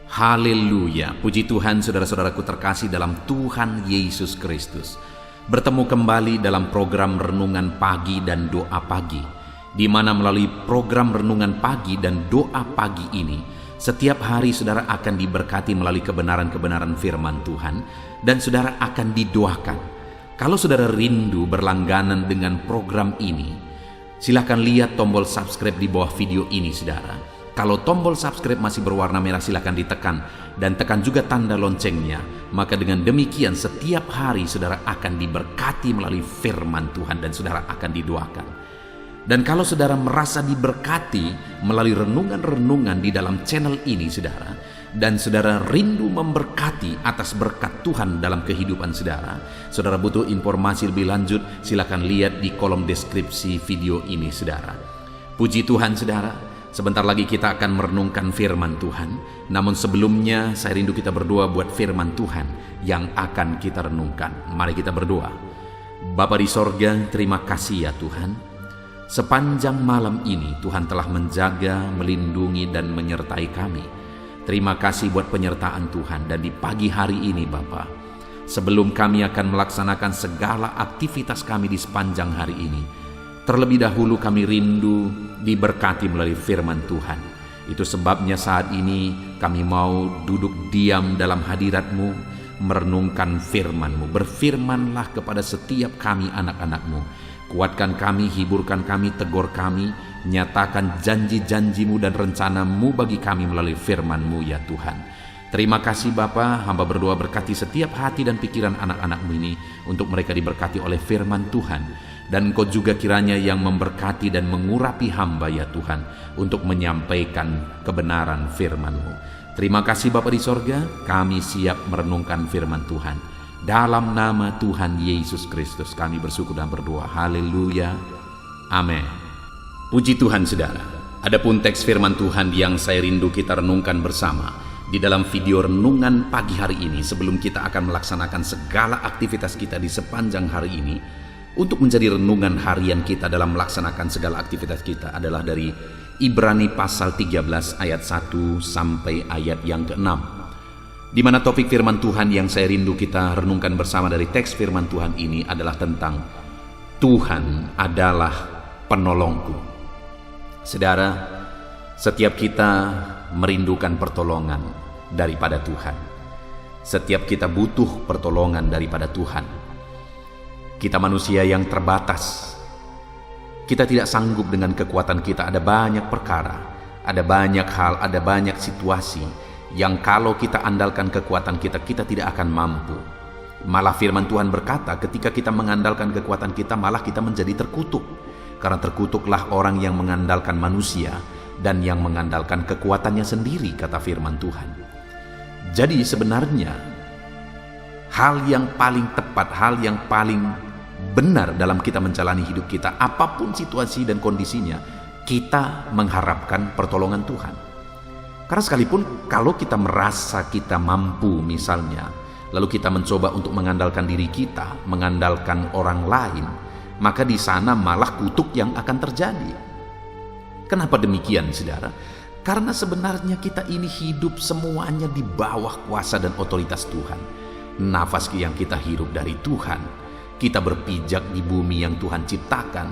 Haleluya, puji Tuhan saudara-saudaraku terkasih dalam Tuhan Yesus Kristus. Bertemu kembali dalam program Renungan Pagi dan Doa Pagi, di mana melalui program Renungan Pagi dan Doa Pagi ini, setiap hari saudara akan diberkati melalui kebenaran-kebenaran firman Tuhan, dan saudara akan didoakan. Kalau saudara rindu berlangganan dengan program ini, silakan lihat tombol subscribe di bawah video ini saudara. Kalau tombol subscribe masih berwarna merah, silakan ditekan dan tekan juga tanda loncengnya. Maka dengan demikian setiap hari saudara akan diberkati melalui firman Tuhan dan saudara akan didoakan. Dan kalau saudara merasa diberkati melalui renungan-renungan di dalam channel ini saudara, dan saudara rindu memberkati atas berkat Tuhan dalam kehidupan saudara, saudara butuh informasi lebih lanjut, silakan lihat di kolom deskripsi video ini saudara. Puji Tuhan saudara. Sebentar lagi kita akan merenungkan firman Tuhan. Namun sebelumnya saya rindu kita berdoa buat firman Tuhan yang akan kita renungkan. Mari kita berdoa. Bapa di sorga, terima kasih ya Tuhan. Sepanjang malam ini Tuhan telah menjaga, melindungi dan menyertai kami. Terima kasih buat penyertaan Tuhan. Dan di pagi hari ini Bapa, sebelum kami akan melaksanakan segala aktivitas kami di sepanjang hari ini, terlebih dahulu kami rindu diberkati melalui firman Tuhan. Itu sebabnya saat ini kami mau duduk diam dalam hadirat-Mu, merenungkan firman-Mu. Berfirmanlah kepada setiap kami anak-anak-Mu. Kuatkan kami, hiburkan kami, tegur kami, nyatakan janji-janji-Mu dan rencana-Mu bagi kami melalui firman-Mu ya Tuhan. Terima kasih Bapa, hamba berdoa berkati setiap hati dan pikiran anak-anak-Mu ini, untuk mereka diberkati oleh firman Tuhan. Dan Engkau juga kiranya yang memberkati dan mengurapi hamba ya Tuhan, untuk menyampaikan kebenaran firman-Mu. Terima kasih Bapa di sorga, kami siap merenungkan firman Tuhan. Dalam nama Tuhan Yesus Kristus kami bersyukur dan berdoa. Haleluya, amin. Puji Tuhan saudara. Adapun teks firman Tuhan yang saya rindu kita renungkan bersama di dalam video renungan pagi hari ini, sebelum kita akan melaksanakan segala aktivitas kita di sepanjang hari ini, untuk menjadi renungan harian kita dalam melaksanakan segala aktivitas kita, adalah dari Ibrani pasal 13 ayat 1 sampai ayat yang ke-6, di mana topik firman Tuhan yang saya rindu kita renungkan bersama dari teks firman Tuhan ini adalah tentang Tuhan adalah penolongku. Saudara, setiap kita merindukan pertolongan daripada Tuhan. Setiap kita butuh pertolongan daripada Tuhan. Kita manusia yang terbatas. Kita tidak sanggup dengan kekuatan kita. Ada banyak perkara, ada banyak hal, ada banyak situasi yang kalau kita andalkan kekuatan kita, kita tidak akan mampu. Malah firman Tuhan berkata, ketika kita mengandalkan kekuatan kita, malah kita menjadi terkutuk. Karena terkutuklah orang yang mengandalkan manusia dan yang mengandalkan kekuatannya sendiri, kata firman Tuhan. Jadi sebenarnya hal yang paling tepat, hal yang paling benar dalam kita menjalani hidup kita, apapun situasi dan kondisinya, kita mengharapkan pertolongan Tuhan. Karena sekalipun kalau kita merasa kita mampu misalnya, lalu kita mencoba untuk mengandalkan diri kita, mengandalkan orang lain, maka di sana malah kutuk yang akan terjadi. Kenapa demikian saudara? Karena sebenarnya kita ini hidup semuanya di bawah kuasa dan otoritas Tuhan. Nafas yang kita hirup dari Tuhan. Kita berpijak di bumi yang Tuhan ciptakan.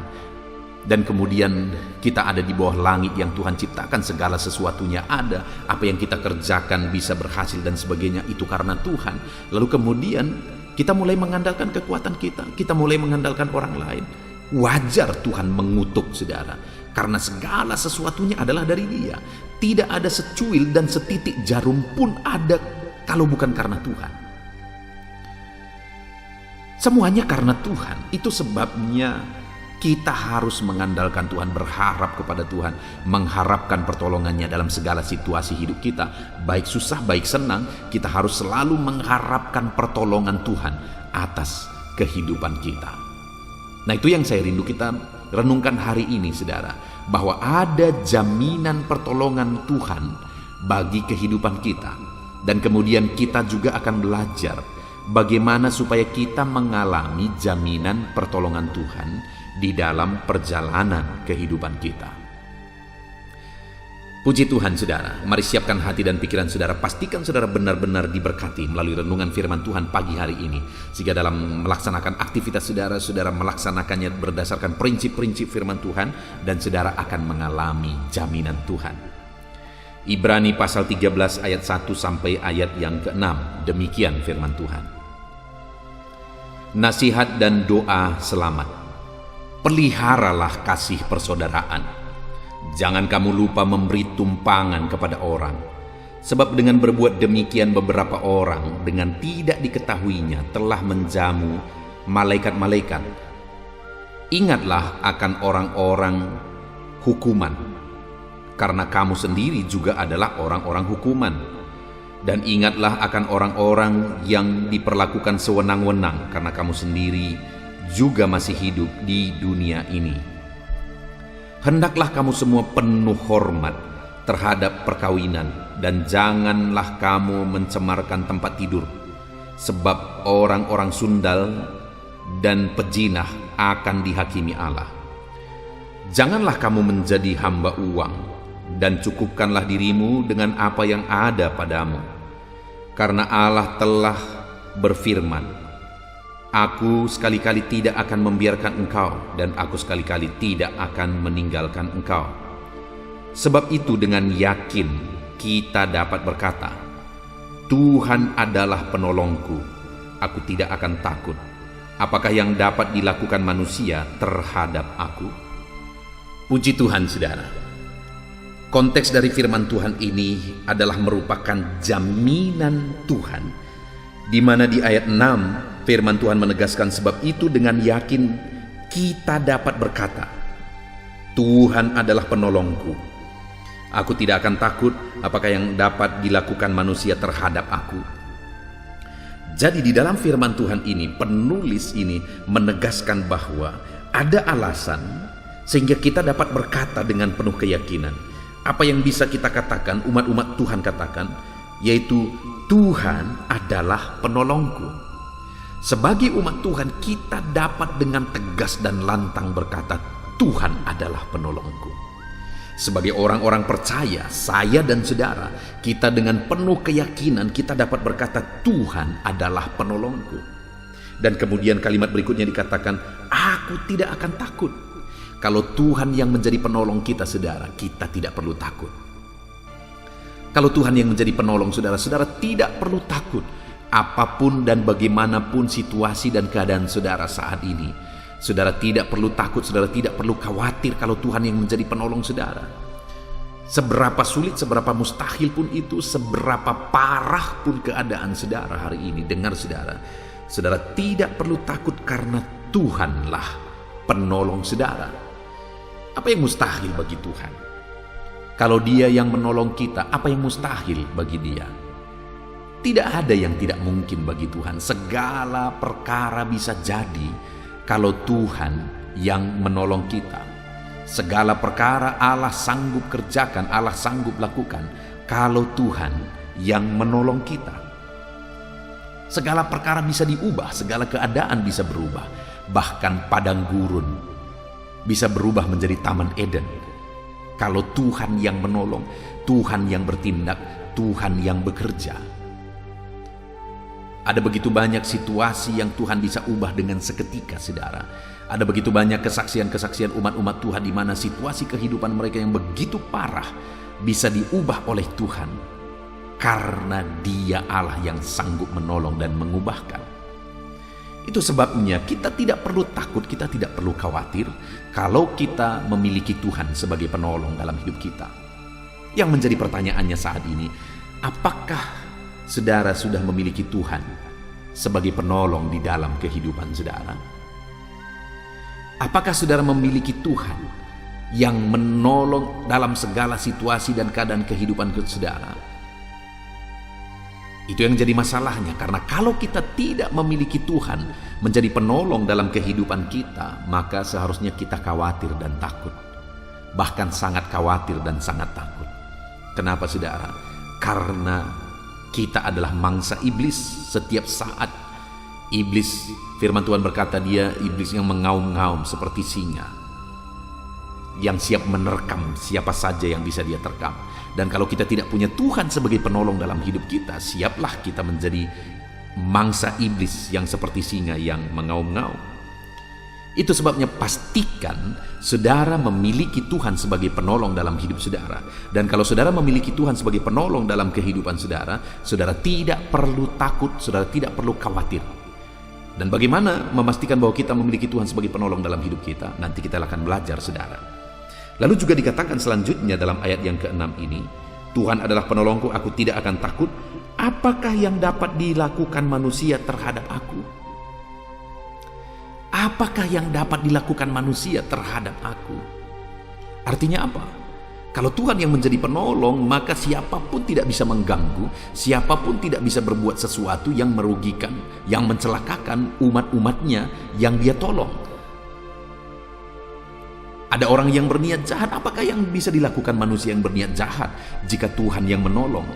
Dan kemudian kita ada di bawah langit yang Tuhan ciptakan. Segala sesuatunya ada. Apa yang kita kerjakan bisa berhasil dan sebagainya, itu karena Tuhan. Lalu kemudian kita mulai mengandalkan kekuatan kita. Kita mulai mengandalkan orang lain. Wajar Tuhan mengutuk saudara. Karena segala sesuatunya adalah dari Dia. Tidak ada secuil dan setitik jarum pun ada kalau bukan karena Tuhan. Semuanya karena Tuhan. Itu sebabnya kita harus mengandalkan Tuhan, berharap kepada Tuhan, mengharapkan pertolongannya dalam segala situasi hidup kita. Baik susah, baik senang, kita harus selalu mengharapkan pertolongan Tuhan atas kehidupan kita. Nah, itu yang saya rindu kita renungkan hari ini saudara, bahwa ada jaminan pertolongan Tuhan bagi kehidupan kita. Dan kemudian kita juga akan belajar bagaimana supaya kita mengalami jaminan pertolongan Tuhan di dalam perjalanan kehidupan kita. Puji Tuhan saudara, mari siapkan hati dan pikiran saudara, pastikan saudara benar-benar diberkati melalui renungan firman Tuhan pagi hari ini. Sehingga dalam melaksanakan aktivitas saudara, saudara melaksanakannya berdasarkan prinsip-prinsip firman Tuhan dan saudara akan mengalami jaminan Tuhan. Ibrani pasal 13 ayat 1 sampai ayat yang ke-6, demikian firman Tuhan. Nasihat dan doa selamat. Peliharalah kasih persaudaraan. Jangan kamu lupa memberi tumpangan kepada orang, sebab dengan berbuat demikian beberapa orang dengan tidak diketahuinya telah menjamu malaikat-malaikat. Ingatlah akan orang-orang hukuman, karena kamu sendiri juga adalah orang-orang hukuman. Dan ingatlah akan orang-orang yang diperlakukan sewenang-wenang, karena kamu sendiri juga masih hidup di dunia ini. Hendaklah kamu semua penuh hormat terhadap perkawinan, dan janganlah kamu mencemarkan tempat tidur, sebab orang-orang sundal dan pejinah akan dihakimi Allah. Janganlah kamu menjadi hamba uang, dan cukupkanlah dirimu dengan apa yang ada padamu, karena Allah telah berfirman, Aku sekali-kali tidak akan membiarkan engkau, dan aku sekali-kali tidak akan meninggalkan engkau. Sebab itu dengan yakin kita dapat berkata, Tuhan adalah penolongku, aku tidak akan takut. Apakah yang dapat dilakukan manusia terhadap aku? Puji Tuhan saudara. Konteks dari firman Tuhan ini adalah merupakan jaminan Tuhan, di mana di ayat 6 firman Tuhan menegaskan, sebab itu dengan yakin kita dapat berkata, Tuhan adalah penolongku. Aku tidak akan takut apakah yang dapat dilakukan manusia terhadap aku. Jadi di dalam firman Tuhan ini, penulis ini menegaskan bahwa ada alasan sehingga kita dapat berkata dengan penuh keyakinan. Apa yang bisa kita katakan, umat-umat Tuhan katakan, yaitu Tuhan adalah penolongku. Sebagai umat Tuhan, kita dapat dengan tegas dan lantang berkata, Tuhan adalah penolongku. Sebagai orang-orang percaya, saya dan saudara, kita dengan penuh keyakinan kita dapat berkata, Tuhan adalah penolongku. Dan kemudian kalimat berikutnya dikatakan, aku tidak akan takut. Kalau Tuhan yang menjadi penolong kita, saudara, kita tidak perlu takut. Kalau Tuhan yang menjadi penolong saudara, saudara tidak perlu takut. Apapun dan bagaimanapun situasi dan keadaan saudara saat ini, saudara tidak perlu takut, saudara tidak perlu khawatir kalau Tuhan yang menjadi penolong saudara. Seberapa sulit, seberapa mustahil pun itu, seberapa parah pun keadaan saudara hari ini, dengar saudara, saudara tidak perlu takut karena Tuhanlah penolong saudara. Apa yang mustahil bagi Tuhan? Kalau Dia yang menolong kita, apa yang mustahil bagi Dia? Tidak ada yang tidak mungkin bagi Tuhan. Segala perkara bisa jadi kalau Tuhan yang menolong kita. Segala perkara Allah sanggup kerjakan, Allah sanggup lakukan kalau Tuhan yang menolong kita. Segala perkara bisa diubah, segala keadaan bisa berubah. Bahkan padang gurun bisa berubah menjadi Taman Eden. Kalau Tuhan yang menolong, Tuhan yang bertindak, Tuhan yang bekerja. Ada begitu banyak situasi yang Tuhan bisa ubah dengan seketika, saudara. Ada begitu banyak kesaksian-kesaksian umat-umat Tuhan di mana situasi kehidupan mereka yang begitu parah bisa diubah oleh Tuhan. Karena Dia Allah yang sanggup menolong dan mengubahkan. Itu sebabnya kita tidak perlu takut, kita tidak perlu khawatir kalau kita memiliki Tuhan sebagai penolong dalam hidup kita. Yang menjadi pertanyaannya saat ini, apakah saudara sudah memiliki Tuhan sebagai penolong di dalam kehidupan saudara? Apakah saudara memiliki Tuhan yang menolong dalam segala situasi dan keadaan kehidupan saudara? Itu yang jadi masalahnya, karena kalau kita tidak memiliki Tuhan menjadi penolong dalam kehidupan kita, maka seharusnya kita khawatir dan takut. Bahkan sangat khawatir dan sangat takut. Kenapa saudara? Karena kita adalah mangsa iblis. Setiap saat iblis, firman Tuhan berkata dia iblis yang mengaum-ngaum seperti singa, yang siap menerkam siapa saja yang bisa dia terkam. Dan kalau kita tidak punya Tuhan sebagai penolong dalam hidup kita, siaplah kita menjadi mangsa iblis yang seperti singa yang mengaum-ngaum. Itu sebabnya pastikan saudara memiliki Tuhan sebagai penolong dalam hidup saudara. Dan kalau saudara memiliki Tuhan sebagai penolong dalam kehidupan saudara, saudara tidak perlu takut, saudara tidak perlu khawatir. Dan bagaimana memastikan bahwa kita memiliki Tuhan sebagai penolong dalam hidup kita? Nanti kita akan belajar, saudara. Lalu juga dikatakan selanjutnya dalam ayat yang ke-6 ini, Tuhan adalah penolongku, aku tidak akan takut. Apakah yang dapat dilakukan manusia terhadap aku? Apakah yang dapat dilakukan manusia terhadap aku? Artinya apa? Kalau Tuhan yang menjadi penolong, maka siapapun tidak bisa mengganggu, siapapun tidak bisa berbuat sesuatu yang merugikan, yang mencelakakan umat-umatnya yang dia tolong. Ada orang yang berniat jahat, apakah yang bisa dilakukan manusia yang berniat jahat jika Tuhan yang menolong?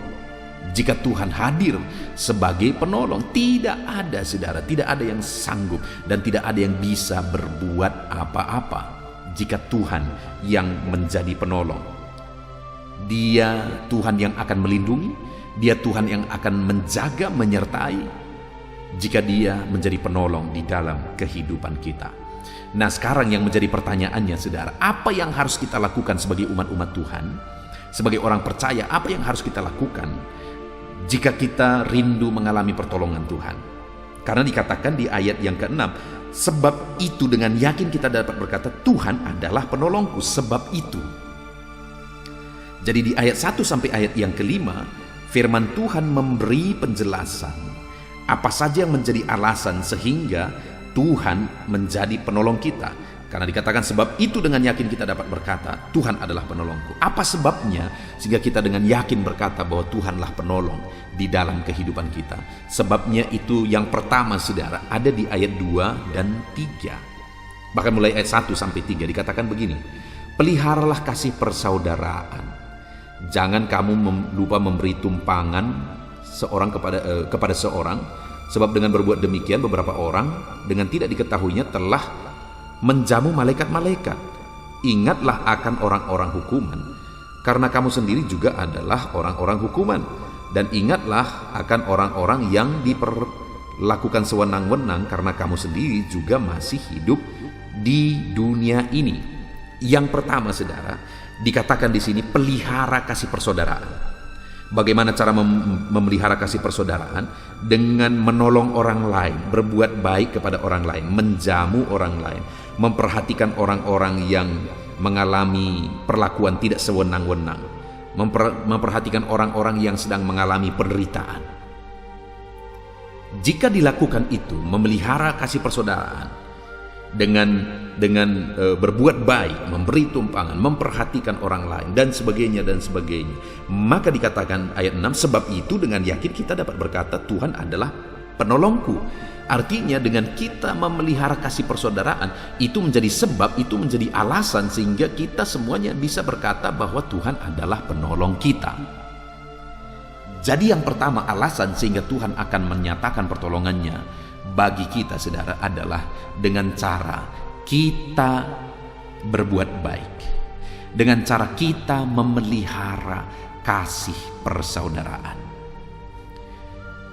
Jika Tuhan hadir sebagai penolong, tidak ada, saudara, tidak ada yang sanggup dan tidak ada yang bisa berbuat apa-apa jika Tuhan yang menjadi penolong. Dia Tuhan yang akan melindungi, Dia Tuhan yang akan menjaga, menyertai jika Dia menjadi penolong di dalam kehidupan kita. Nah, sekarang yang menjadi pertanyaannya, saudara, apa yang harus kita lakukan sebagai umat-umat Tuhan, sebagai orang percaya? Apa yang harus kita lakukan jika kita rindu mengalami pertolongan Tuhan? Karena dikatakan di ayat yang ke-6, sebab itu dengan yakin kita dapat berkata, Tuhan adalah penolongku, sebab itu. Jadi di ayat 1 sampai ayat yang ke-5, firman Tuhan memberi penjelasan apa saja yang menjadi alasan sehingga Tuhan menjadi penolong kita. Karena dikatakan sebab itu dengan yakin kita dapat berkata, Tuhan adalah penolongku. Apa sebabnya sehingga kita dengan yakin berkata bahwa Tuhanlah penolong di dalam kehidupan kita? Sebabnya itu yang pertama, saudara, ada di ayat 2 dan 3. Bahkan mulai ayat 1 sampai 3 dikatakan begini, peliharalah kasih persaudaraan. Jangan kamu lupa memberi tumpangan seorang kepada seorang, sebab dengan berbuat demikian beberapa orang dengan tidak diketahuinya telah menjamu malaikat-malaikat. Ingatlah akan orang-orang hukuman, karena kamu sendiri juga adalah orang-orang hukuman. Dan ingatlah akan orang-orang yang diperlakukan sewenang-wenang, karena kamu sendiri juga masih hidup di dunia ini. Yang pertama, saudara, dikatakan di sini pelihara kasih persaudaraan. Bagaimana cara memelihara kasih persaudaraan? Dengan menolong orang lain, berbuat baik kepada orang lain, menjamu orang lain, memperhatikan orang-orang yang mengalami perlakuan tidak sewenang-wenang, memperhatikan orang-orang yang sedang mengalami penderitaan. Jika dilakukan itu, memelihara kasih persaudaraan dengan berbuat baik, memberi tumpangan, memperhatikan orang lain dan sebagainya, maka dikatakan ayat 6, sebab itu dengan yakin kita dapat berkata, Tuhan adalah penolongku. Artinya dengan kita memelihara kasih persaudaraan, itu menjadi sebab, itu menjadi alasan sehingga kita semuanya bisa berkata bahwa Tuhan adalah penolong kita. Jadi yang pertama, alasan sehingga Tuhan akan menyatakan pertolongannya bagi kita, saudara, adalah dengan cara kita berbuat baik, dengan cara kita memelihara kasih persaudaraan.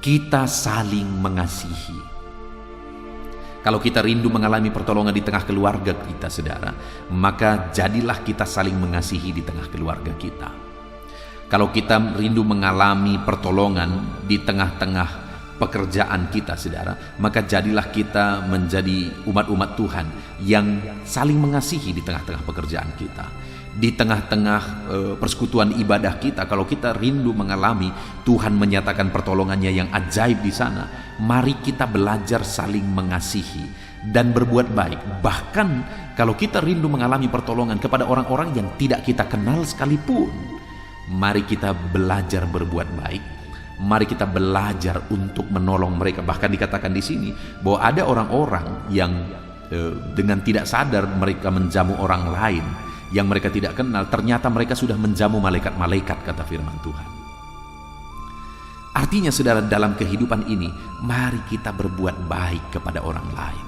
Kita saling mengasihi. Kalau kita rindu mengalami pertolongan di tengah keluarga kita, saudara, maka jadilah kita saling mengasihi di tengah keluarga kita. Kalau kita rindu mengalami pertolongan di tengah-tengah pekerjaan kita, saudara, maka jadilah kita menjadi umat-umat Tuhan yang saling mengasihi di tengah-tengah pekerjaan kita. Di tengah-tengah persekutuan ibadah kita, kalau kita rindu mengalami Tuhan menyatakan pertolongannya yang ajaib di sana, mari kita belajar saling mengasihi dan berbuat baik. Bahkan kalau kita rindu mengalami pertolongan kepada orang-orang yang tidak kita kenal sekalipun, mari kita belajar berbuat baik. Mari kita belajar untuk menolong mereka. Bahkan dikatakan di sini bahwa ada orang-orang yang dengan tidak sadar mereka menjamu orang lain yang mereka tidak kenal, ternyata mereka sudah menjamu malaikat-malaikat, kata firman Tuhan. Artinya, saudara, dalam kehidupan ini mari kita berbuat baik kepada orang lain,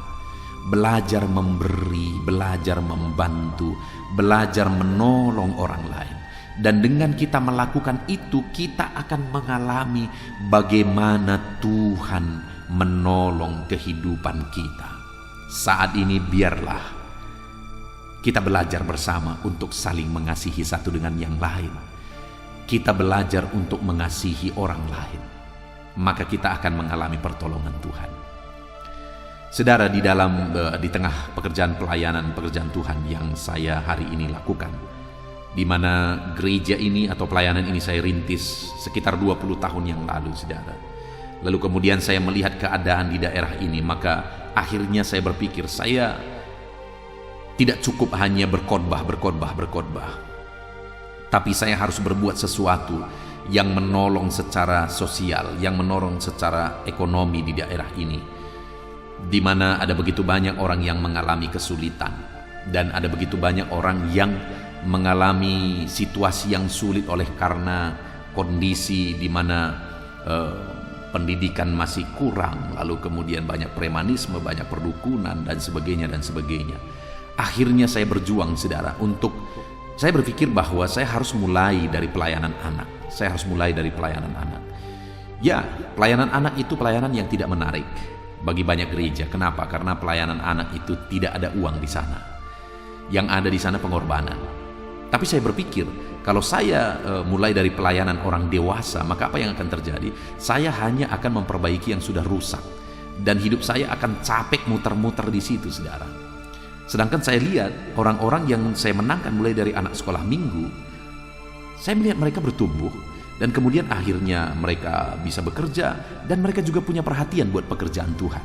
belajar memberi, belajar membantu, belajar menolong orang lain. Dan dengan kita melakukan itu, kita akan mengalami bagaimana Tuhan menolong kehidupan kita. Saat ini biarlah kita belajar bersama untuk saling mengasihi satu dengan yang lain. Kita belajar untuk mengasihi orang lain, maka kita akan mengalami pertolongan Tuhan. Saudara, di tengah pekerjaan Tuhan yang saya hari ini lakukan, di mana gereja ini atau pelayanan ini saya rintis sekitar 20 tahun yang lalu, saudara. Lalu kemudian saya melihat keadaan di daerah ini, maka akhirnya saya berpikir saya tidak cukup hanya berkhotbah, tapi saya harus berbuat sesuatu yang menolong secara sosial, yang menolong secara ekonomi di daerah ini, di mana ada begitu banyak orang yang mengalami kesulitan, dan ada begitu banyak orang yang mengalami situasi yang sulit oleh karena kondisi di mana pendidikan masih kurang, lalu kemudian banyak premanisme, banyak perdukunan dan sebagainya. Akhirnya saya berjuang, saudara, saya berpikir bahwa saya harus mulai dari pelayanan anak. Ya, pelayanan anak itu pelayanan yang tidak menarik bagi banyak gereja. Kenapa? Karena pelayanan anak itu tidak ada uang di sana. Yang ada di sana pengorbanan. Tapi saya berpikir, kalau saya mulai dari pelayanan orang dewasa, maka apa yang akan terjadi? Saya hanya akan memperbaiki yang sudah rusak, dan hidup saya akan capek muter-muter di situ, saudara. Sedangkan saya lihat orang-orang yang saya menangkan mulai dari anak sekolah minggu, saya melihat mereka bertumbuh, dan kemudian akhirnya mereka bisa bekerja, dan mereka juga punya perhatian buat pekerjaan Tuhan.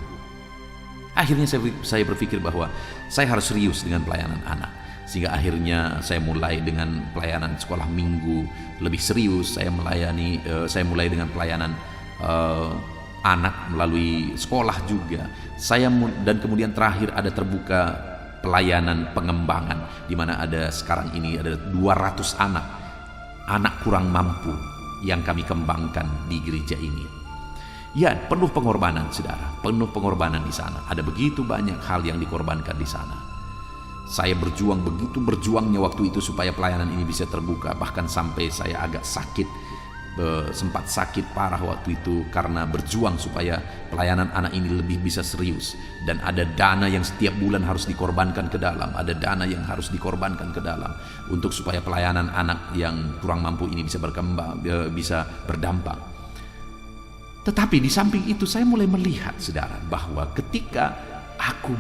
Akhirnya saya berpikir bahwa saya harus serius dengan pelayanan anak. Sehingga akhirnya saya mulai dengan pelayanan sekolah minggu lebih serius. Saya mulai dengan pelayanan anak melalui sekolah juga. Dan kemudian terakhir ada terbuka pelayanan pengembangan, di mana sekarang ini ada 200 anak kurang mampu yang kami kembangkan di gereja ini. Ya, penuh pengorbanan, saudara, penuh pengorbanan di sana. Ada begitu banyak hal yang dikorbankan di sana. Saya berjuang, begitu berjuangnya waktu itu supaya pelayanan ini bisa terbuka. Bahkan sampai saya agak sakit, sempat sakit parah waktu itu karena berjuang supaya pelayanan anak ini lebih bisa serius. Dan ada dana yang setiap bulan harus dikorbankan ke dalam. Ada dana yang harus dikorbankan ke dalam untuk supaya pelayanan anak yang kurang mampu ini bisa berkembang, bisa berdampak. Tetapi di samping itu saya mulai melihat, saudara, bahwa ketika aku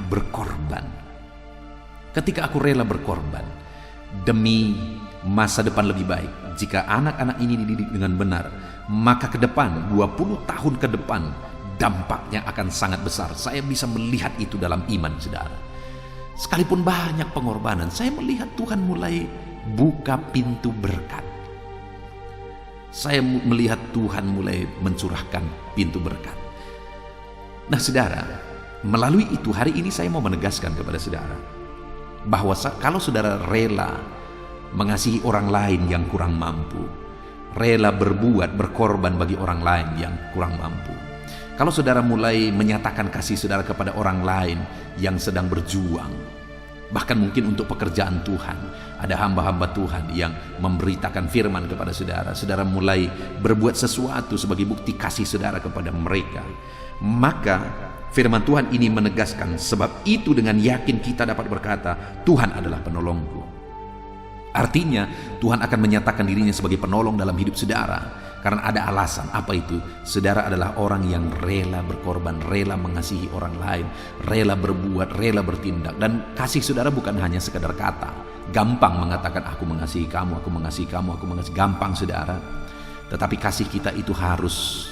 rela berkorban demi masa depan lebih baik, jika anak-anak ini dididik dengan benar, maka ke depan 20 tahun ke depan dampaknya akan sangat besar. Saya bisa melihat itu dalam iman, saudara. Sekalipun banyak pengorbanan, saya melihat Tuhan mulai buka pintu berkat. Saya melihat Tuhan mulai mencurahkan pintu berkat. Nah, saudara, melalui itu hari ini saya mau menegaskan kepada saudara bahwa kalau saudara rela mengasihi orang lain yang kurang mampu, rela berkorban bagi orang lain yang kurang mampu, kalau saudara mulai menyatakan kasih saudara kepada orang lain yang sedang berjuang, bahkan mungkin untuk pekerjaan Tuhan, ada hamba-hamba Tuhan yang memberitakan firman kepada saudara, saudara mulai berbuat sesuatu sebagai bukti kasih saudara kepada mereka, maka firman Tuhan ini menegaskan, sebab itu dengan yakin kita dapat berkata, Tuhan adalah penolongku. Artinya Tuhan akan menyatakan dirinya sebagai penolong dalam hidup saudara, karena ada alasan. Apa itu? Saudara adalah orang yang rela berkorban, rela mengasihi orang lain, rela berbuat, rela bertindak. Dan kasih saudara bukan hanya sekadar kata. Gampang mengatakan aku mengasihi kamu, aku mengasihi kamu, aku mengasihi. Gampang, saudara. Tetapi kasih kita itu harus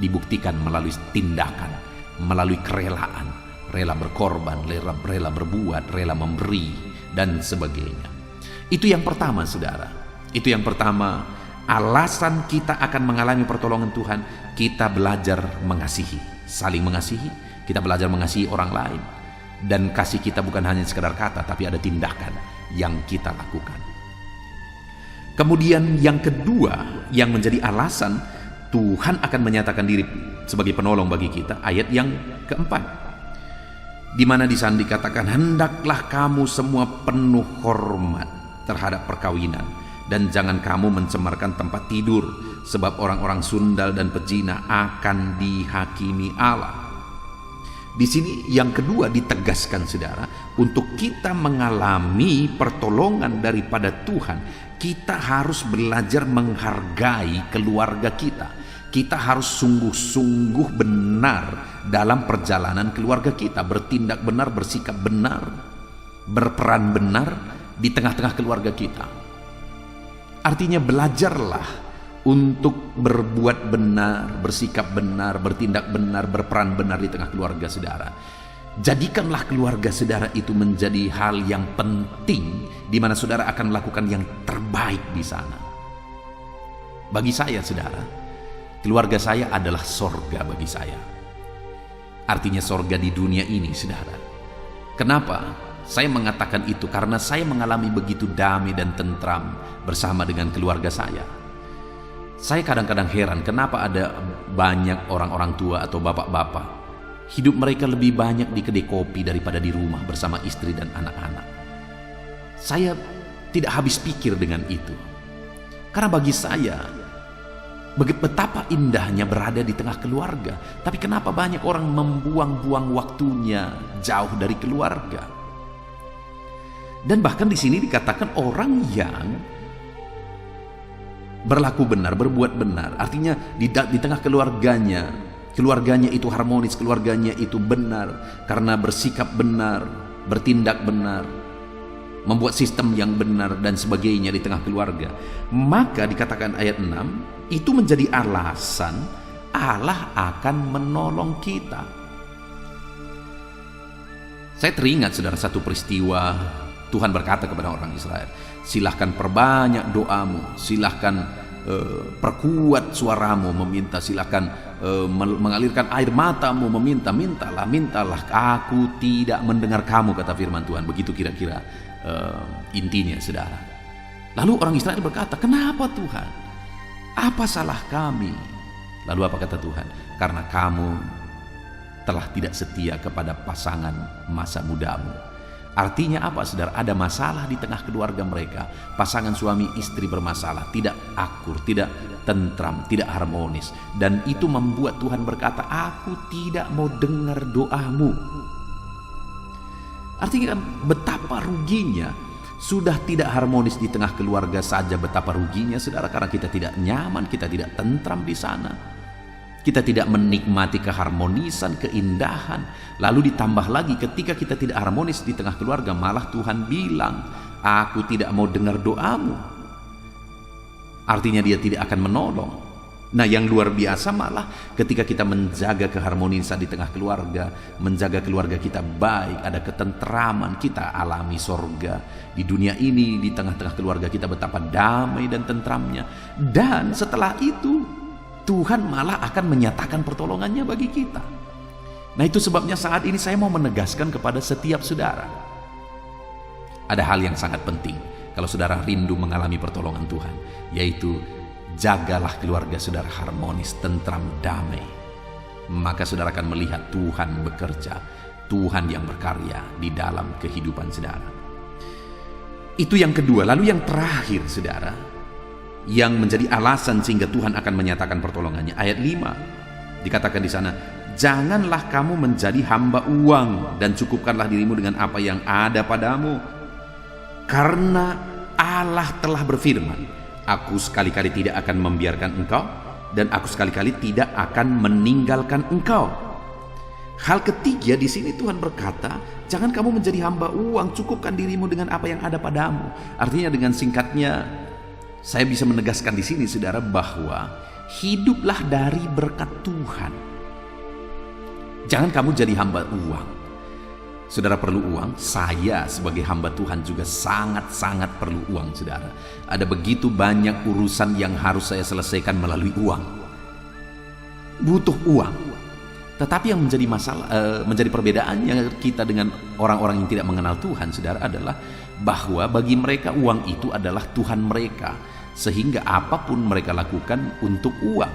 dibuktikan melalui tindakan, melalui kerelaan, rela berkorban, rela berbuat, rela memberi, dan sebagainya. Itu yang pertama, saudara. Itu yang pertama, alasan kita akan mengalami pertolongan Tuhan, kita belajar mengasihi, saling mengasihi, kita belajar mengasihi orang lain. Dan kasih kita bukan hanya sekedar kata, tapi ada tindakan yang kita lakukan. Kemudian yang kedua yang menjadi alasan Tuhan akan menyatakan diri sebagai penolong bagi kita, ayat yang keempat, di mana di sana dikatakan, hendaklah kamu semua penuh hormat terhadap perkawinan Dan jangan kamu mencemarkan tempat tidur, sebab orang-orang sundal dan pezina akan dihakimi Allah. Di sini yang kedua ditegaskan, saudara, untuk kita mengalami pertolongan daripada Tuhan, kita harus belajar menghargai keluarga kita. Kita harus sungguh-sungguh benar dalam perjalanan keluarga kita, bertindak benar, bersikap benar, berperan benar di tengah-tengah keluarga kita. Artinya belajarlah untuk berbuat benar, bersikap benar, bertindak benar, berperan benar di tengah keluarga saudara. Jadikanlah keluarga saudara itu menjadi hal yang penting, di mana saudara akan melakukan yang terbaik di sana. Bagi saya, saudara, keluarga saya adalah sorga bagi saya. Artinya sorga di dunia ini, saudara. Kenapa? Saya mengatakan itu karena saya mengalami begitu damai dan tentram bersama dengan keluarga saya. Saya kadang-kadang heran kenapa ada banyak orang-orang tua atau bapak-bapak, hidup mereka lebih banyak di kedai kopi daripada di rumah bersama istri dan anak-anak. Saya tidak habis pikir dengan itu. Karena bagi saya, betapa indahnya berada di tengah keluarga. Tapi kenapa banyak orang membuang-buang waktunya jauh dari keluarga? Dan bahkan di sini dikatakan orang yang berlaku benar, berbuat benar. Artinya di tengah keluarganya itu harmonis, keluarganya itu benar karena bersikap benar, bertindak benar, membuat sistem yang benar dan sebagainya di tengah keluarga. Maka dikatakan ayat 6, itu menjadi alasan Allah akan menolong kita. Saya teringat, saudara, satu peristiwa. Tuhan berkata kepada orang Israel, silahkan perbanyak doamu, silahkan perkuat suaramu meminta, silahkan mengalirkan air matamu meminta, mintalah, aku tidak mendengar kamu, kata firman Tuhan. Begitu kira-kira intinya, saudara. Lalu orang Israel berkata, kenapa Tuhan? Apa salah kami? Lalu apa kata Tuhan? Karena kamu telah tidak setia kepada pasangan masa mudamu. Artinya apa, saudara? Ada masalah di tengah keluarga mereka. Pasangan suami istri bermasalah, tidak akur, tidak tentram, tidak harmonis. Dan itu membuat Tuhan berkata, aku tidak mau dengar doamu. Artinya kan betapa ruginya. Sudah tidak harmonis di tengah keluarga saja, betapa ruginya, saudara, karena kita tidak nyaman, kita tidak tentram di sana. Kita tidak menikmati keharmonisan, keindahan. Lalu ditambah lagi ketika kita tidak harmonis di tengah keluarga, malah Tuhan bilang, aku tidak mau dengar doamu. Artinya dia tidak akan menolong. Nah, yang luar biasa malah ketika kita menjaga keharmonisan di tengah keluarga, menjaga keluarga kita baik, ada ketentraman, kita alami sorga. Di dunia ini, di tengah-tengah keluarga kita betapa damai dan tentramnya. Dan setelah itu, Tuhan malah akan menyatakan pertolongannya bagi kita. Nah, itu sebabnya saat ini saya mau menegaskan kepada setiap saudara. Ada hal yang sangat penting kalau saudara rindu mengalami pertolongan Tuhan, yaitu jagalah keluarga saudara harmonis, tentram, damai. Maka saudara akan melihat Tuhan bekerja, Tuhan yang berkarya di dalam kehidupan saudara. Itu yang kedua. Lalu yang terakhir, saudara, yang menjadi alasan sehingga Tuhan akan menyatakan pertolongannya. Ayat 5 dikatakan di sana, janganlah kamu menjadi hamba uang dan cukupkanlah dirimu dengan apa yang ada padamu, karena Allah telah berfirman, aku sekali-kali tidak akan membiarkan engkau dan aku sekali-kali tidak akan meninggalkan engkau. Hal ketiga di sini Tuhan berkata, jangan kamu menjadi hamba uang, cukupkan dirimu dengan apa yang ada padamu. Artinya dengan singkatnya, saya bisa menegaskan di sini, saudara, bahwa hiduplah dari berkat Tuhan. Jangan kamu jadi hamba uang. Saudara perlu uang, saya sebagai hamba Tuhan juga sangat-sangat perlu uang, saudara. Ada begitu banyak urusan yang harus saya selesaikan melalui uang. Butuh uang. Tetapi yang menjadi masalah, menjadi perbedaannya kita dengan orang-orang yang tidak mengenal Tuhan, saudara, adalah bahwa bagi mereka uang itu adalah Tuhan mereka. Sehingga apapun mereka lakukan untuk uang.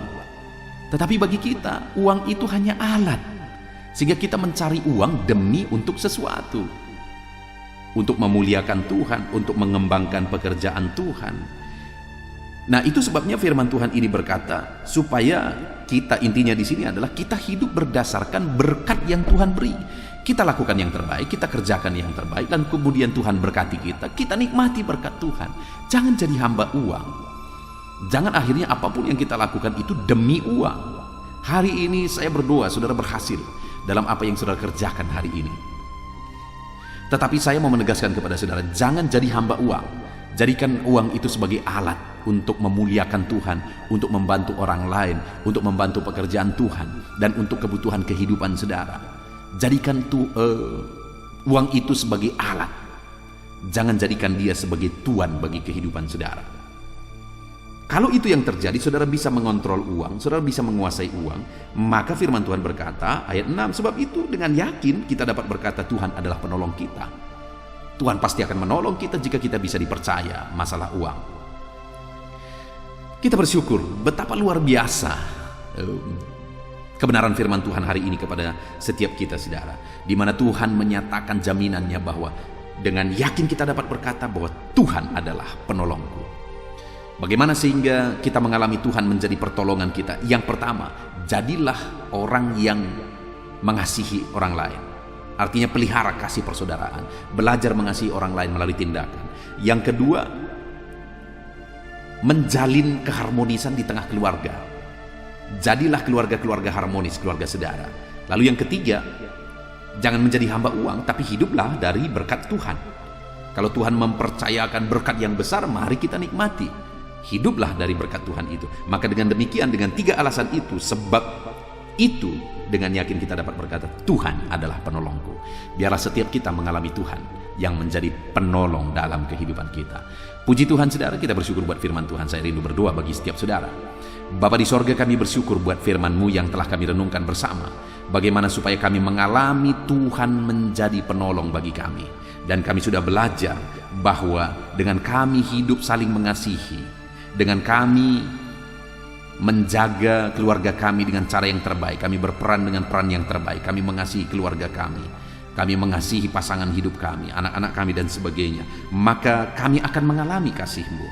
Tetapi bagi kita, uang itu hanya alat. Sehingga kita mencari uang demi untuk sesuatu. Untuk memuliakan Tuhan, untuk mengembangkan pekerjaan Tuhan. Nah, itu sebabnya firman Tuhan ini berkata supaya kita, intinya di sini adalah kita hidup berdasarkan berkat yang Tuhan beri. Kita lakukan yang terbaik, kita kerjakan yang terbaik, dan kemudian Tuhan berkati kita nikmati berkat Tuhan. Jangan jadi hamba uang. Jangan akhirnya apapun yang kita lakukan itu demi uang. Hari ini saya berdoa saudara berhasil dalam apa yang saudara kerjakan hari ini. Tetapi saya mau menegaskan kepada saudara, jangan jadi hamba uang. Jadikan uang itu sebagai alat untuk memuliakan Tuhan, untuk membantu orang lain, untuk membantu pekerjaan Tuhan, dan untuk kebutuhan kehidupan saudara. Jadikan uang itu sebagai alat. Jangan jadikan dia sebagai tuan bagi kehidupan saudara. Kalau itu yang terjadi, saudara bisa mengontrol uang, saudara bisa menguasai uang, maka firman Tuhan berkata, ayat 6, sebab itu dengan yakin kita dapat berkata Tuhan adalah penolong kita. Tuhan pasti akan menolong kita jika kita bisa dipercaya masalah uang. Kita bersyukur betapa luar biasa kebenaran firman Tuhan hari ini kepada setiap kita saudara, di mana Tuhan menyatakan jaminannya bahwa dengan yakin kita dapat berkata bahwa Tuhan adalah penolongku. Bagaimana sehingga kita mengalami Tuhan menjadi pertolongan kita? Yang pertama, jadilah orang yang mengasihi orang lain. Artinya pelihara kasih persaudaraan, belajar mengasihi orang lain melalui tindakan. Yang kedua, menjalin keharmonisan di tengah keluarga. Jadilah keluarga-keluarga harmonis, keluarga saudara. Lalu yang ketiga, jangan menjadi hamba uang, tapi hiduplah dari berkat Tuhan. Kalau Tuhan mempercayakan berkat yang besar, mari kita nikmati. Hiduplah dari berkat Tuhan itu. Maka dengan demikian, dengan 3 alasan itu, sebab itu dengan yakin kita dapat berkata Tuhan adalah penolongku. Biarlah setiap kita mengalami Tuhan yang menjadi penolong dalam kehidupan kita. Puji Tuhan saudara, kita bersyukur buat firman Tuhan. Saya rindu berdoa bagi setiap saudara. Bapa di sorga, kami bersyukur buat firman-Mu yang telah kami renungkan bersama. Bagaimana supaya kami mengalami Tuhan menjadi penolong bagi kami. Dan kami sudah belajar bahwa dengan kami hidup saling mengasihi, dengan kami menjaga keluarga kami dengan cara yang terbaik, kami berperan dengan peran yang terbaik, kami mengasihi keluarga kami mengasihi pasangan hidup kami, anak-anak kami dan sebagainya, maka kami akan mengalami kasih-Mu.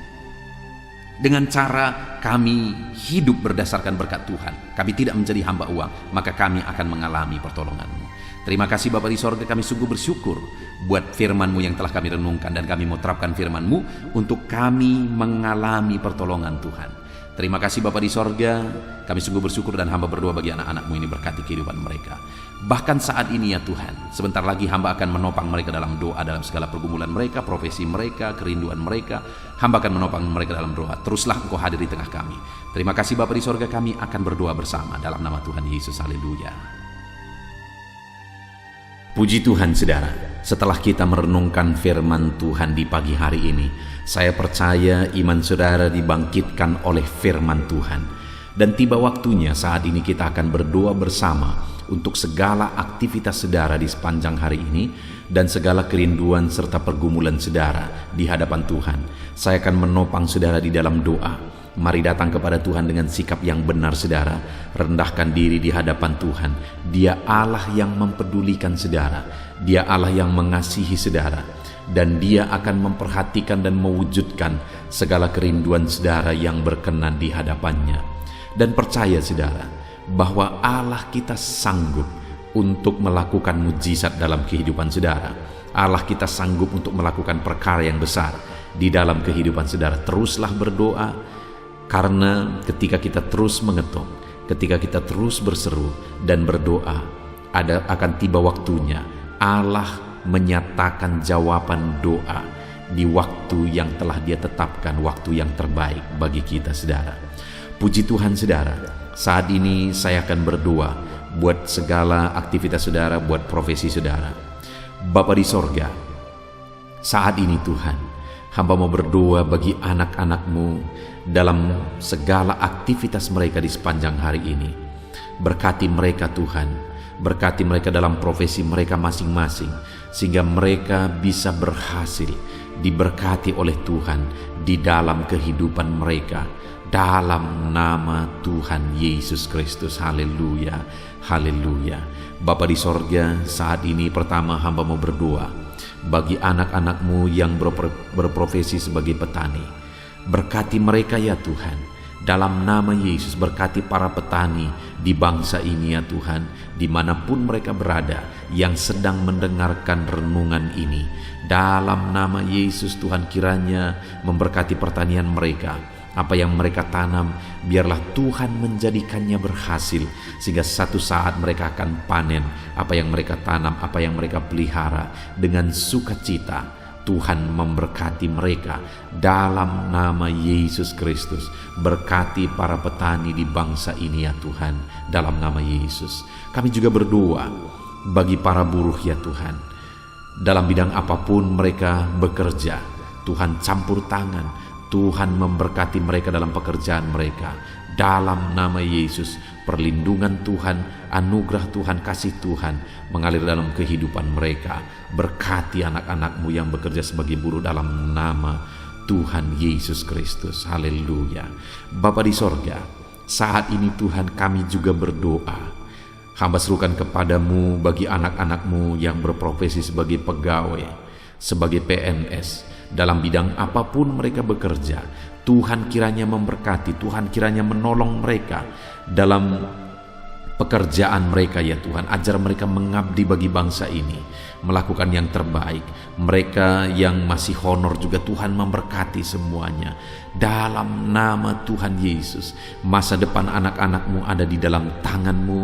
Dengan cara kami hidup berdasarkan berkat Tuhan, kami tidak menjadi hamba uang, maka kami akan mengalami pertolongan-Mu. Terima kasih Bapa di sorga, kami sungguh bersyukur buat firman-Mu yang telah kami renungkan, dan kami mau terapkan firman-Mu untuk kami mengalami pertolongan Tuhan. Terima kasih Bapa di sorga, kami sungguh bersyukur dan hamba berdoa bagi anak-anak-Mu ini, berkati kehidupan mereka. Bahkan saat ini ya Tuhan, sebentar lagi hamba akan menopang mereka dalam doa, dalam segala pergumulan mereka, profesi mereka, kerinduan mereka. Hamba akan menopang mereka dalam doa. Teruslah Engkau hadir di tengah kami. Terima kasih Bapa di sorga, kami akan berdoa bersama dalam nama Tuhan Yesus. Haleluya. Puji Tuhan saudara, setelah kita merenungkan firman Tuhan di pagi hari ini, saya percaya iman saudara dibangkitkan oleh firman Tuhan. Dan tiba waktunya saat ini kita akan berdoa bersama untuk segala aktivitas saudara di sepanjang hari ini dan segala kerinduan serta pergumulan saudara di hadapan Tuhan. Saya akan menopang saudara di dalam doa. Mari datang kepada Tuhan dengan sikap yang benar saudara. Rendahkan diri di hadapan Tuhan. Dia Allah yang mempedulikan saudara. Dia Allah yang mengasihi saudara. Dan Dia akan memperhatikan dan mewujudkan segala kerinduan saudara yang berkenan di hadapannya. Dan percaya saudara, bahwa Allah kita sanggup untuk melakukan mujizat dalam kehidupan saudara. Allah kita sanggup untuk melakukan perkara yang besar di dalam kehidupan saudara. Teruslah berdoa. Karena ketika kita terus mengetuk, ketika kita terus berseru dan berdoa, akan tiba waktunya Allah menyatakan jawaban doa di waktu yang telah Dia tetapkan, waktu yang terbaik bagi kita saudara. Puji Tuhan saudara, saat ini saya akan berdoa buat segala aktivitas saudara, buat profesi saudara. Bapa di sorga, saat ini Tuhan, hamba mau berdoa bagi anak-anak-Mu dalam segala aktivitas mereka di sepanjang hari ini. Berkati mereka Tuhan, berkati mereka dalam profesi mereka masing-masing, sehingga mereka bisa berhasil, diberkati oleh Tuhan di dalam kehidupan mereka, dalam nama Tuhan Yesus Kristus. Haleluya, haleluya. Bapa di sorga, saat ini pertama hamba mau berdoa bagi anak-anak-Mu yang berprofesi sebagai petani. Berkati mereka ya Tuhan. Dalam nama Yesus, berkati para petani di bangsa ini ya Tuhan, dimanapun mereka berada yang sedang mendengarkan renungan ini. Dalam nama Yesus Tuhan, kiranya memberkati pertanian mereka. Apa yang mereka tanam, biarlah Tuhan menjadikannya berhasil, sehingga satu saat mereka akan panen apa yang mereka tanam, apa yang mereka pelihara dengan sukacita. Tuhan memberkati mereka dalam nama Yesus Kristus. Berkati para petani di bangsa ini ya Tuhan, dalam nama Yesus. Kami juga berdoa bagi para buruh ya Tuhan. Dalam bidang apapun mereka bekerja, Tuhan campur tangan, Tuhan memberkati mereka dalam pekerjaan mereka. Dalam nama Yesus, perlindungan Tuhan, anugerah Tuhan, kasih Tuhan mengalir dalam kehidupan mereka. Berkati anak-anak-Mu yang bekerja sebagai buruh dalam nama Tuhan Yesus Kristus. Haleluya. Bapa di sorga, saat ini Tuhan kami juga berdoa. Hamba serukan kepadamu bagi anak-anak-Mu yang berprofesi sebagai pegawai, sebagai PNS, dalam bidang apapun mereka bekerja. Tuhan kiranya memberkati, Tuhan kiranya menolong mereka dalam pekerjaan mereka ya Tuhan. Ajar mereka mengabdi bagi bangsa ini, melakukan yang terbaik. Mereka yang masih honor juga Tuhan memberkati semuanya. Dalam nama Tuhan Yesus, masa depan anak-anak-Mu ada di dalam tangan-Mu.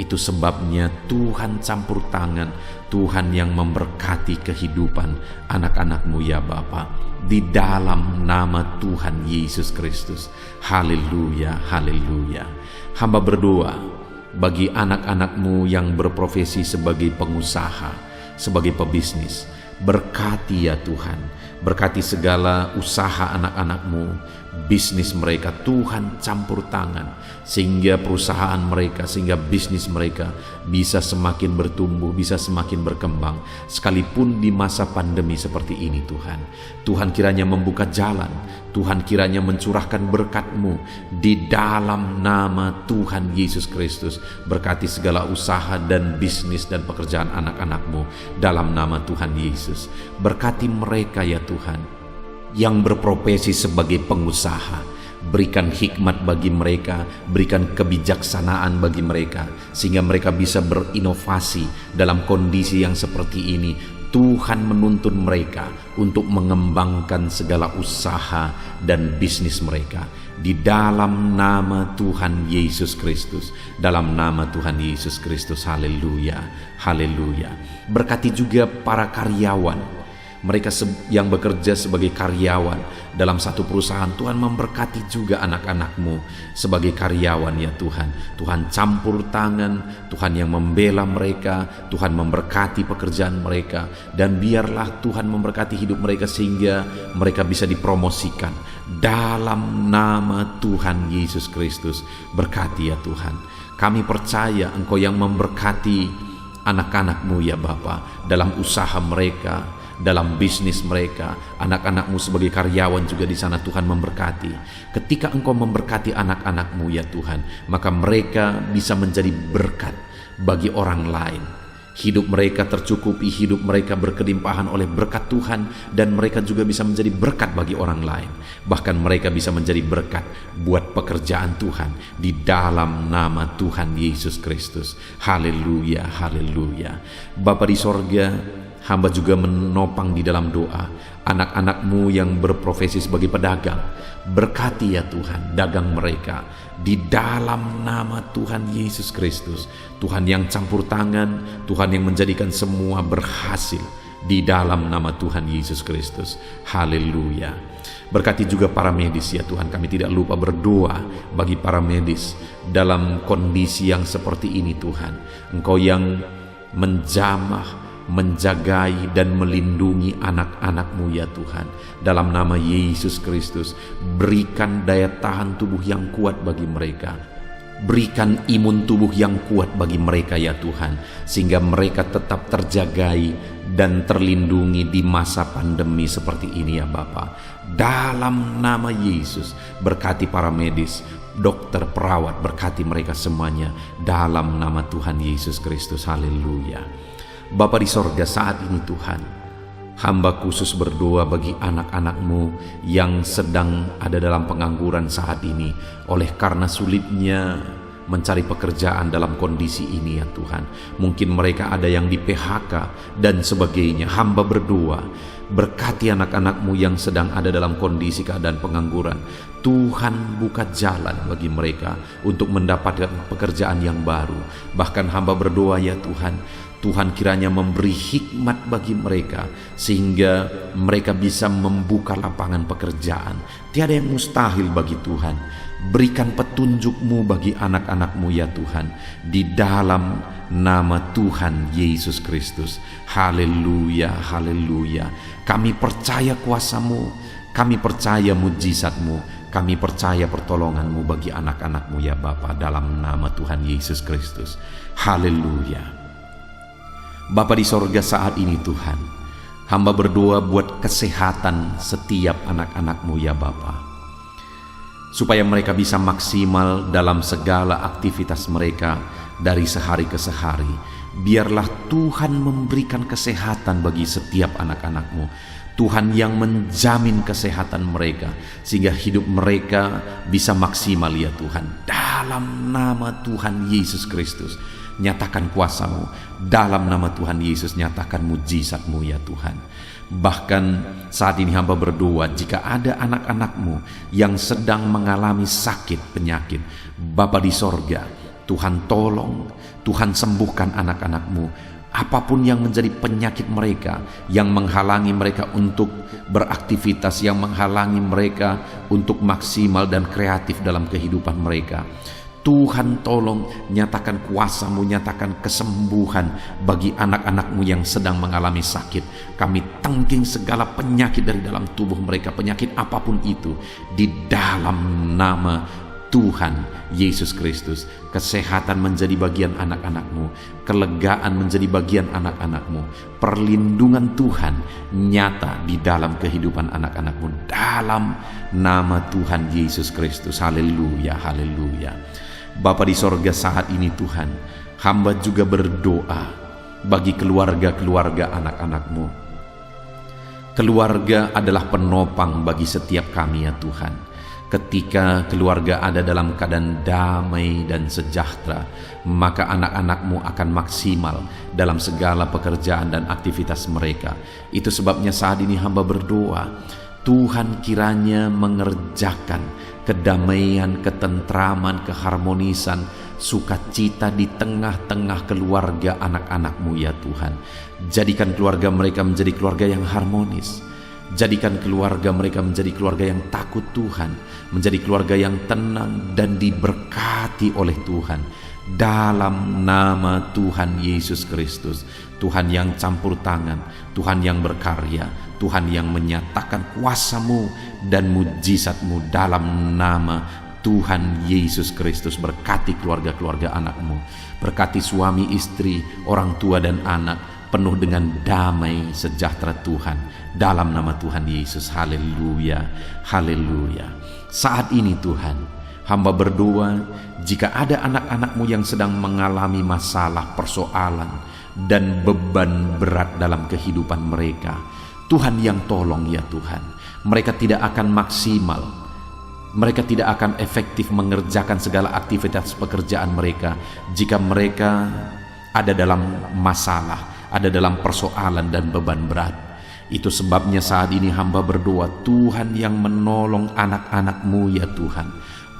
Itu sebabnya Tuhan campur tangan, Tuhan yang memberkati kehidupan anak-anak-Mu ya Bapa. Di dalam nama Tuhan Yesus Kristus. Haleluya, haleluya. Hamba berdoa bagi anak-anak-Mu yang berprofesi sebagai pengusaha, sebagai pebisnis. Berkati ya Tuhan, berkati segala usaha anak-anak-Mu, bisnis mereka. Tuhan campur tangan sehingga perusahaan mereka, sehingga bisnis mereka bisa semakin bertumbuh, bisa semakin berkembang, sekalipun di masa pandemi seperti ini Tuhan. Tuhan kiranya membuka jalan, Tuhan kiranya mencurahkan berkat-Mu di dalam nama Tuhan Yesus Kristus. Berkati segala usaha dan bisnis dan pekerjaan anak-anak-Mu dalam nama Tuhan Yesus. Berkati mereka ya Tuhan yang berprofesi sebagai pengusaha. Berikan hikmat bagi mereka, berikan kebijaksanaan bagi mereka, sehingga mereka bisa berinovasi dalam kondisi yang seperti ini. Tuhan menuntun mereka untuk mengembangkan segala usaha dan bisnis mereka di dalam nama Tuhan Yesus Kristus. Dalam nama Tuhan Yesus Kristus. Haleluya, haleluya. Berkati juga para karyawan, mereka yang bekerja sebagai karyawan dalam satu perusahaan. Tuhan memberkati juga anak-anak-Mu sebagai karyawan ya Tuhan. Tuhan campur tangan, Tuhan yang membela mereka, Tuhan memberkati pekerjaan mereka, dan biarlah Tuhan memberkati hidup mereka sehingga mereka bisa dipromosikan dalam nama Tuhan Yesus Kristus. Berkati ya Tuhan. Kami percaya Engkau yang memberkati anak-anak-Mu ya Bapa dalam usaha mereka, dalam bisnis mereka. Anak-anak-Mu sebagai karyawan juga di sana Tuhan memberkati. Ketika Engkau memberkati anak-anak-Mu ya Tuhan, maka mereka bisa menjadi berkat bagi orang lain. Hidup mereka tercukupi, hidup mereka berkelimpahan oleh berkat Tuhan, dan mereka juga bisa menjadi berkat bagi orang lain. Bahkan mereka bisa menjadi berkat buat pekerjaan Tuhan di dalam nama Tuhan Yesus Kristus. Haleluya, haleluya. Bapa di sorga, hamba juga menopang di dalam doa anak-anak-Mu yang berprofesi sebagai pedagang. Berkati ya Tuhan dagang mereka di dalam nama Tuhan Yesus Kristus. Tuhan yang campur tangan, Tuhan yang menjadikan semua berhasil di dalam nama Tuhan Yesus Kristus. Haleluya. Berkati juga para medis ya Tuhan. Kami tidak lupa berdoa bagi para medis dalam kondisi yang seperti ini Tuhan. Engkau yang menjamah, menjagai dan melindungi anak-anak-Mu ya Tuhan. Dalam nama Yesus Kristus, berikan daya tahan tubuh yang kuat bagi mereka. Berikan imun tubuh yang kuat bagi mereka ya Tuhan, sehingga mereka tetap terjagai dan terlindungi di masa pandemi seperti ini ya Bapa. Dalam nama Yesus, berkati para medis, dokter, perawat, berkati mereka semuanya dalam nama Tuhan Yesus Kristus. Haleluya. Bapa di sorga, saat ini Tuhan, Hamba khusus berdoa bagi anak-anak-Mu yang sedang ada dalam pengangguran saat ini oleh karena sulitnya mencari pekerjaan dalam kondisi ini ya Tuhan. Mungkin mereka ada yang di PHK dan sebagainya. Hamba berdoa, berkati anak-anak-Mu yang sedang ada dalam kondisi keadaan pengangguran. Tuhan buka jalan bagi mereka untuk mendapatkan pekerjaan yang baru. Bahkan hamba berdoa ya Tuhan, Tuhan kiranya memberi hikmat bagi mereka sehingga mereka bisa membuka lapangan pekerjaan. Tiada yang mustahil bagi Tuhan. Berikan petunjuk-Mu bagi anak-anak-Mu ya Tuhan, di dalam nama Tuhan Yesus Kristus. Haleluya, haleluya. Kami percaya kuasa-Mu, kami percaya mujizat-Mu, kami percaya pertolongan-Mu bagi anak-anak-Mu ya Bapa, dalam nama Tuhan Yesus Kristus. Haleluya. Bapa di sorga, saat ini Tuhan, hamba berdoa buat kesehatan setiap anak-anak-Mu ya Bapa, supaya mereka bisa maksimal dalam segala aktivitas mereka dari sehari ke sehari. Biarlah Tuhan memberikan kesehatan bagi setiap anak-anak-Mu. Tuhan yang menjamin kesehatan mereka sehingga hidup mereka bisa maksimal ya Tuhan. Dalam nama Tuhan Yesus Kristus, nyatakan kuasa-Mu. Dalam nama Tuhan Yesus, nyatakan mujizat-Mu ya Tuhan. Bahkan saat ini hamba berdoa, jika ada anak-anak-Mu yang sedang mengalami sakit penyakit, Bapa di sorga, Tuhan tolong, Tuhan sembuhkan anak-anak-Mu. Apapun yang menjadi penyakit mereka, yang menghalangi mereka untuk beraktivitas, yang menghalangi mereka untuk maksimal dan kreatif dalam kehidupan mereka, Tuhan tolong, nyatakan kuasa-Mu, nyatakan kesembuhan bagi anak-anak-Mu yang sedang mengalami sakit. Kami tangking segala penyakit dari dalam tubuh mereka, penyakit apapun itu, di dalam nama Tuhan Yesus Kristus. Kesehatan menjadi bagian anak-anak-Mu, kelegaan menjadi bagian anak-anak-Mu, perlindungan Tuhan nyata di dalam kehidupan anak-anak-Mu, dalam nama Tuhan Yesus Kristus. Haleluya, haleluya. Bapa di sorga, saat ini Tuhan, hamba juga berdoa bagi keluarga-keluarga anak-anak-Mu. Keluarga adalah penopang bagi setiap kami ya Tuhan. Ketika keluarga ada dalam keadaan damai dan sejahtera, maka anak-anak-Mu akan maksimal dalam segala pekerjaan dan aktivitas mereka. Itu sebabnya saat ini hamba berdoa, Tuhan kiranya mengerjakan kedamaian, ketentraman, keharmonisan, sukacita di tengah-tengah keluarga anak-anak-Mu ya Tuhan. Jadikan keluarga mereka menjadi keluarga yang harmonis. Jadikan keluarga mereka menjadi keluarga yang takut Tuhan, menjadi keluarga yang tenang dan diberkati oleh Tuhan. Dalam nama Tuhan Yesus Kristus, Tuhan yang campur tangan, Tuhan yang berkarya, Tuhan yang menyatakan kuasa-Mu dan mujizat-Mu, dalam nama Tuhan Yesus Kristus. Berkati keluarga-keluarga anak-Mu, berkati suami, istri, orang tua dan anak, penuh dengan damai sejahtera Tuhan, dalam nama Tuhan Yesus. Haleluya, haleluya. Saat ini Tuhan, hamba berdoa, jika ada anak-anak-Mu yang sedang mengalami masalah, persoalan, dan beban berat dalam kehidupan mereka, Tuhan yang tolong ya Tuhan. Mereka tidak akan maksimal, mereka tidak akan efektif mengerjakan segala aktivitas pekerjaan mereka jika mereka ada dalam masalah, ada dalam persoalan dan beban berat. Itu sebabnya saat ini hamba berdoa, Tuhan yang menolong anak-anak-Mu ya Tuhan,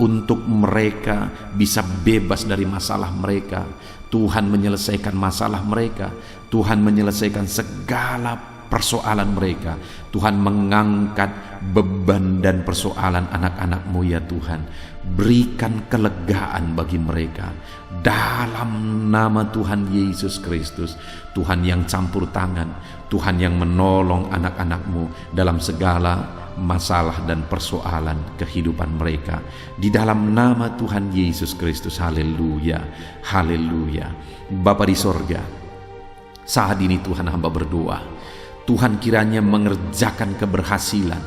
untuk mereka bisa bebas dari masalah mereka. Tuhan menyelesaikan masalah mereka, Tuhan menyelesaikan segala persoalan mereka. Tuhan mengangkat beban dan persoalan anak-anak-Mu ya Tuhan. Berikan kelegaan bagi mereka dalam nama Tuhan Yesus Kristus. Tuhan yang campur tangan, Tuhan yang menolong anak-anak-Mu dalam segala masalah dan persoalan kehidupan mereka, di dalam nama Tuhan Yesus Kristus. Haleluya, haleluya. Bapa di sorga, saat ini Tuhan hamba berdoa, Tuhan kiranya mengerjakan keberhasilan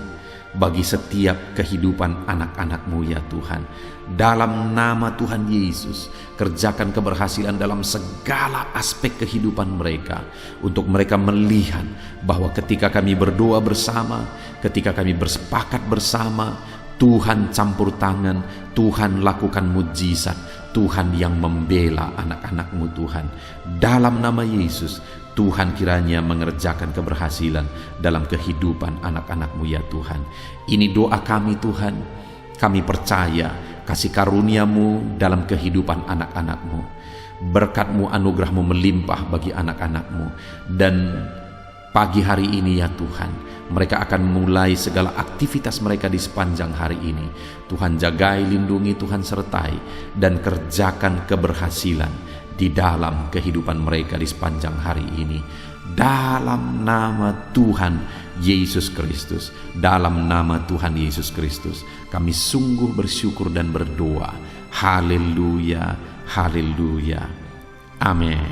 bagi setiap kehidupan anak-anak-Mu ya Tuhan. Dalam nama Tuhan Yesus, kerjakan keberhasilan dalam segala aspek kehidupan mereka, untuk mereka melihat bahwa ketika kami berdoa bersama, ketika kami bersepakat bersama, Tuhan campur tangan, Tuhan lakukan mujizat, Tuhan yang membela anak-anak-Mu Tuhan. Dalam nama Yesus, Tuhan kiranya mengerjakan keberhasilan dalam kehidupan anak-anak-Mu ya Tuhan. Ini doa kami Tuhan. Kami percaya kasih karunia-Mu dalam kehidupan anak-anak-Mu. Berkat-Mu, anugerah-Mu melimpah bagi anak-anak-Mu. Dan pagi hari ini ya Tuhan, mereka akan mulai segala aktivitas mereka di sepanjang hari ini. Tuhan jagai, lindungi, Tuhan sertai, dan kerjakan keberhasilan di dalam kehidupan mereka di sepanjang hari ini. Dalam nama Tuhan Yesus Kristus, dalam nama Tuhan Yesus Kristus, kami sungguh bersyukur dan berdoa. Haleluya, haleluya, amin.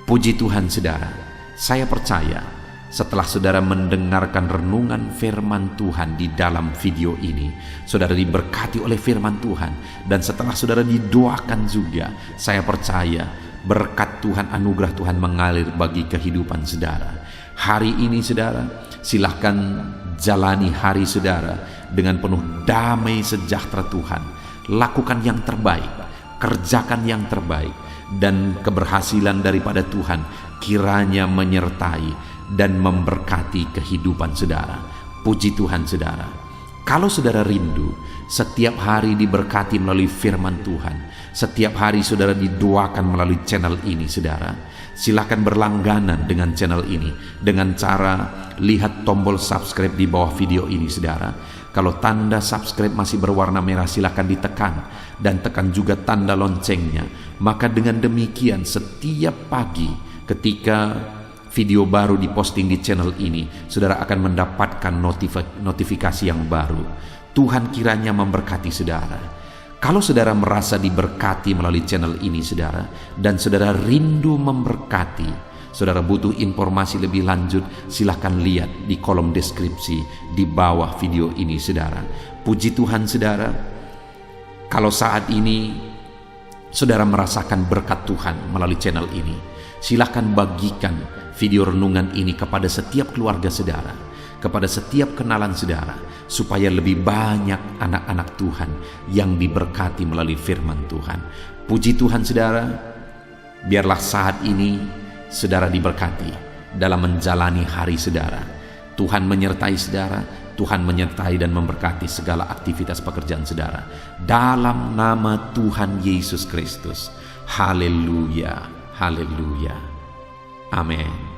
Puji Tuhan saudara, saya percaya setelah saudara mendengarkan renungan firman Tuhan di dalam video ini, saudara diberkati oleh firman Tuhan. Dan setelah saudara didoakan juga, saya percaya berkat Tuhan, anugerah Tuhan mengalir bagi kehidupan saudara. Hari ini saudara, silahkan jalani hari saudara dengan penuh damai sejahtera Tuhan. Lakukan yang terbaik, kerjakan yang terbaik, dan keberhasilan daripada Tuhan kiranya menyertai dan memberkati kehidupan saudara. Puji Tuhan saudara. Kalau saudara rindu setiap hari diberkati melalui firman Tuhan, setiap hari saudara didoakan melalui channel ini saudara, silakan berlangganan dengan channel ini dengan cara lihat tombol subscribe di bawah video ini saudara. Kalau tanda subscribe masih berwarna merah, silakan ditekan, dan tekan juga tanda loncengnya. Maka dengan demikian setiap pagi ketika video baru diposting di channel ini, saudara akan mendapatkan notifikasi yang baru. Tuhan kiranya memberkati saudara. Kalau saudara merasa diberkati melalui channel ini saudara, dan saudara rindu memberkati, saudara butuh informasi lebih lanjut, silahkan lihat di kolom deskripsi di bawah video ini saudara. Puji Tuhan saudara. Kalau saat ini saudara merasakan berkat Tuhan melalui channel ini, silahkan bagikan video renungan ini kepada setiap keluarga saudara, kepada setiap kenalan saudara, supaya lebih banyak anak-anak Tuhan yang diberkati melalui firman Tuhan. Puji Tuhan saudara. Biarlah saat ini saudara diberkati dalam menjalani hari saudara. Tuhan menyertai saudara, Tuhan menyertai dan memberkati segala aktivitas pekerjaan saudara. Dalam nama Tuhan Yesus Kristus. Haleluya, haleluya, amin.